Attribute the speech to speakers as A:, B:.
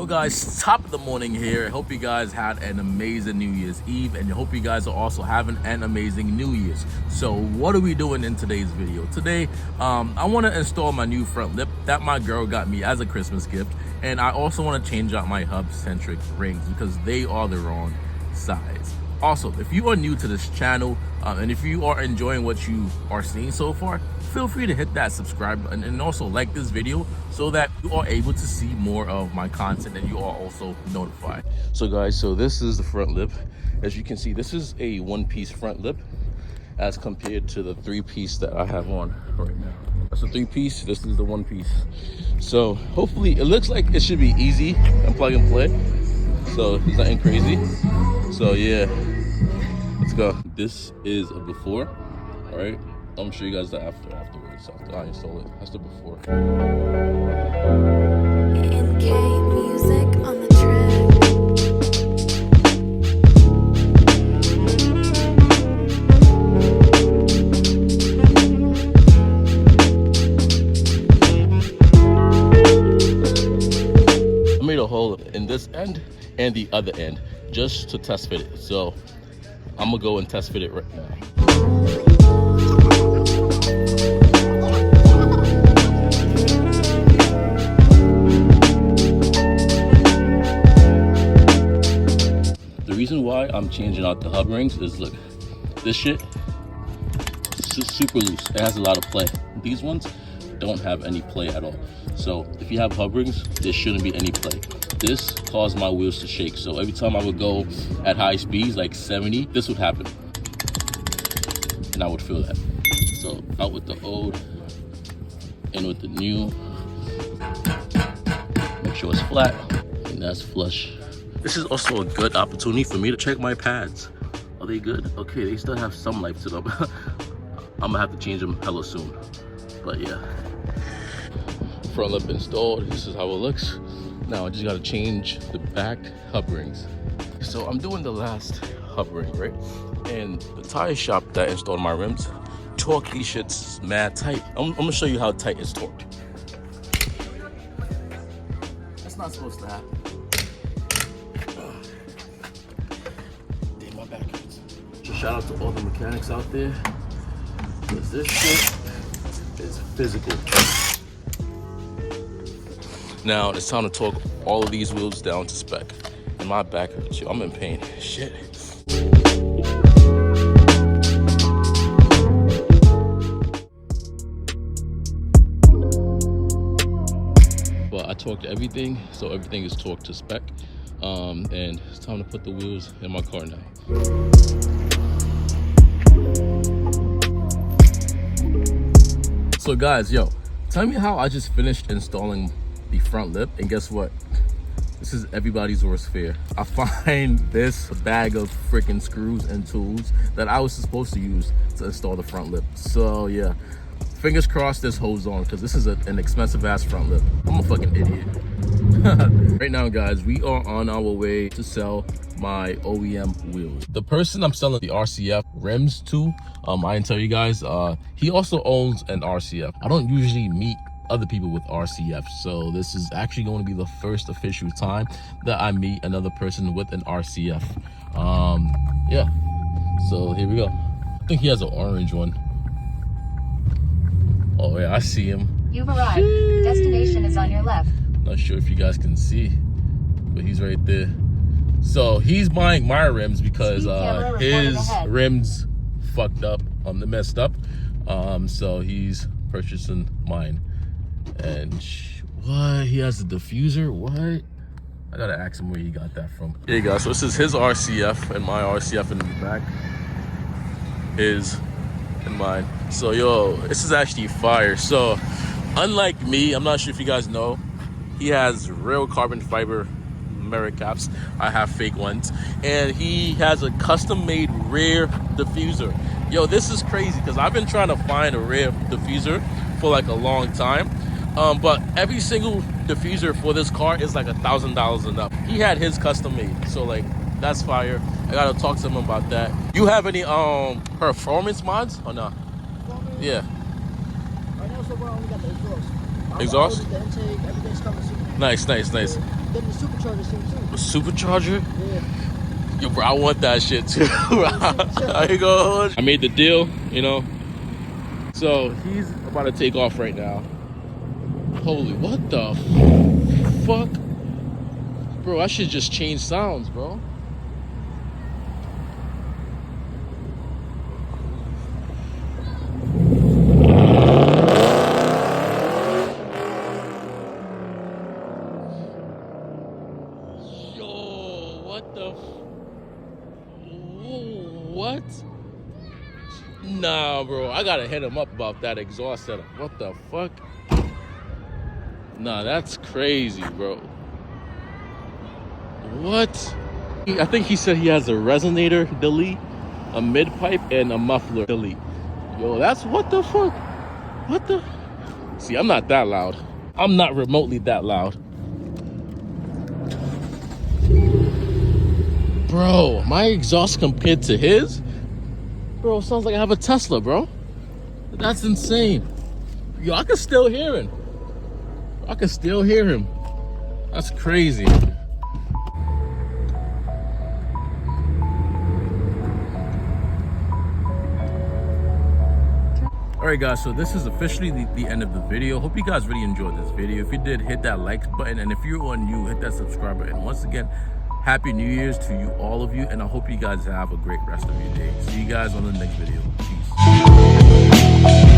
A: Yo guys, top of the morning here. I hope you guys had an amazing New Year's Eve, and I hope you guys are also having an amazing New Year's. So what are we doing in today's video? Today, I want to install my new front lip that my girl got me as a Christmas gift, and I also want to change out my hub-centric rings because they are the wrong size. Also, if you are new to this channel and if you are enjoying what you are seeing so far, feel free to hit that subscribe button and also like this video so that you are able to see more of my content and you are also notified. So guys, so this is the front lip. As you can see, this is a one-piece front lip as compared to the three-piece that I have on right now. That's a three-piece, this is the one-piece. So hopefully it looks like it should be easy and plug and play. So it's nothing crazy. So yeah, let's go. This is a before, all right? I'm sure you guys the afterwards, after I install it. That's the before.
B: NK music on the track.
A: I made a hole in this end and the other end just to test fit it. So I'm gonna go and test fit it right now. The reason why I'm changing out the hub rings is, look, this shit is super loose. It has a lot of play. These ones don't have any play at all. So if you have hub rings, there shouldn't be any play. This caused my wheels to shake. So every time I would go at high speeds, like 70, this would happen. And I would feel that. So out with the old, in with the new. Make sure it's flat, and that's flush. This is also a good opportunity for me to check my pads. Are they good? Okay, they still have some life to them. I'm gonna have to change them hella soon. But yeah. Front lip installed. This is how it looks. Now I just gotta change the back hub rings. So I'm doing the last hub ring, right? And the tire shop that installed my rims torque these shits mad tight. I'm gonna show you how tight it's torqued. That's not supposed to happen. Damn, my back hurts. So shout out to all the mechanics out there, because this shit is physical. Now it's time to torque all of these wheels down to spec. And my back hurts, yo. I'm in pain. Shit. But I torqued everything, so everything is torqued to spec. And it's time to put the wheels in my car now. So guys, yo, tell me how I just finished installing the front lip, and guess what? This is everybody's worst fear. I find this bag of freaking screws and tools that I was supposed to use to install the front lip. So yeah, fingers crossed this holds on, because this is an expensive ass front lip. I'm a fucking idiot. Right now guys, we are on our way to sell my OEM wheels. The person I'm selling the RCF rims to, I didn't tell you guys, he also owns an RCF. I don't usually meet other people with RCF, so this is actually going to be the first official time that I meet another person with an RCF. Yeah, so here we go. I think he has an orange one. Oh yeah, I see him.
C: You've arrived. Sheesh. Destination is on your left.
A: Not sure if you guys can see, but he's right there. So he's buying my rims because his rims fucked up, they messed up. So he's purchasing mine. And what? He has a diffuser? What? I gotta ask him where he got that from. Here you go. So this is his RCF and my RCF in the back. His and mine. So yo, this is actually fire. So unlike me, I'm not sure if you guys know, he has real carbon fiber mirror caps. I have fake ones. And he has a custom made rear diffuser. Yo, this is crazy because I've been trying to find a rear diffuser for like a long time. But every single diffuser for this car is like $1,000 and up. He had his custom made, so like that's fire. I gotta talk to him about that. You have any performance mods or not? Yeah.
D: Right now, so far, I only got the exhaust.
A: Exhaust?
D: The intake, everything's coming soon.
A: Nice.
D: then the supercharger came too.
A: A supercharger?
D: Yeah.
A: Yo, bro, I want that shit too. I ain't gonna hold you. I made the deal, you know. So he's about to take off right now. Holy, what the fuck? Bro, I should just change sounds, bro. Yo, what the what? Nah, bro, I gotta hit him up about that exhaust setup. What the fuck? Nah, that's crazy, bro. What? I think he said he has a resonator delete, a mid pipe, and a muffler delete. Yo, that's what the fuck? What the? See, I'm not that loud. I'm not remotely that loud. Bro, my exhaust compared to his? Bro, sounds like I have a Tesla, bro. That's insane. Yo, I can still hear him. I can still hear him. That's crazy. Alright guys, so this is officially the end of the video. Hope you guys really enjoyed this video. If you did, hit that like button, and if you're new, hit that subscribe button. Once again, Happy New Year's to you, all of you, and I hope you guys have a great rest of your day. See you guys on the next video. Peace.